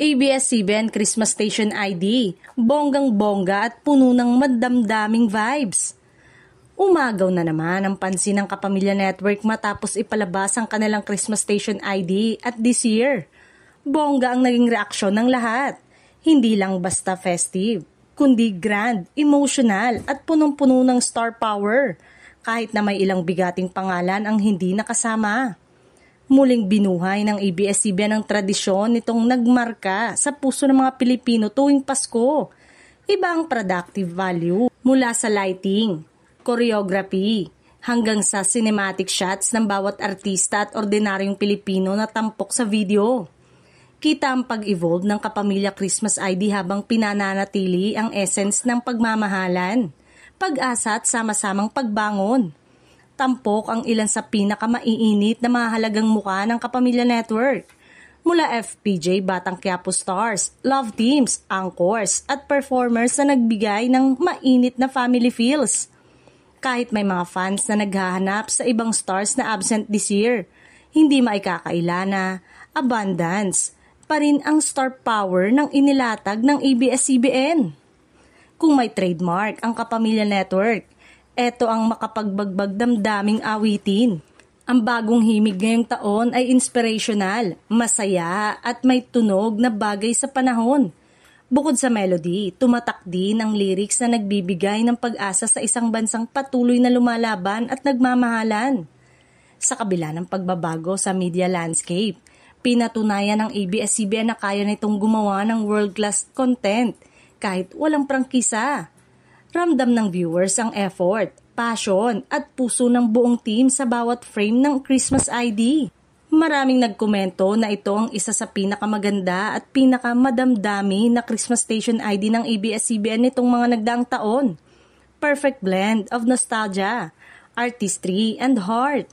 ABS-CBN Christmas Station ID, bonggang-bongga at puno ng madamdaming vibes. Umagaw na naman ang pansin ng Kapamilya Network matapos ipalabas ang kanilang Christmas Station ID at this year. Bongga ang naging reaksyon ng lahat. Hindi lang basta festive, kundi grand, emotional at punong-puno ng star power kahit na may ilang bigating pangalan ang hindi nakasama. Muling binuhay ng ABS-CBN ang tradisyon nitong nagmarka sa puso ng mga Pilipino tuwing Pasko. Iba ang productive value mula sa lighting, choreography, hanggang sa cinematic shots ng bawat artista at ordinaryong Pilipino na tampok sa video. Kita ang pag-evolve ng Kapamilya Christmas ID habang pinananatili ang essence ng pagmamahalan, pag-asa at sama-samang pagbangon. Tampok ang ilan sa pinakamaiinit na mahalagang mukha ng Kapamilya Network. Mula FPJ, Batang Quiapo Stars, love teams, anchors at performers na nagbigay ng mainit na family feels. Kahit may mga fans na naghahanap sa ibang stars na absent this year, hindi maikakaila na abundance pa rin ang star power ng inilatag ng ABS-CBN. Kung may trademark ang Kapamilya Network, eto ang makapagbagbag damdaming awitin. Ang bagong himig ngayong taon ay inspirational, masaya at may tunog na bagay sa panahon. Bukod sa melody, tumatak din ang lyrics na nagbibigay ng pag-asa sa isang bansang patuloy na lumalaban at nagmamahalan. Sa kabila ng pagbabago sa media landscape, pinatunayan ng ABS-CBN na kaya nitong gumawa ng world-class content kahit walang prangkisa. Ramdam ng viewers ang effort, passion at puso ng buong team sa bawat frame ng Christmas ID. Maraming nagkomento na ito ang isa sa pinakamaganda at pinakamadamdami na Christmas Station ID ng ABS-CBN nitong mga nagdaang taon. Perfect blend of nostalgia, artistry and heart.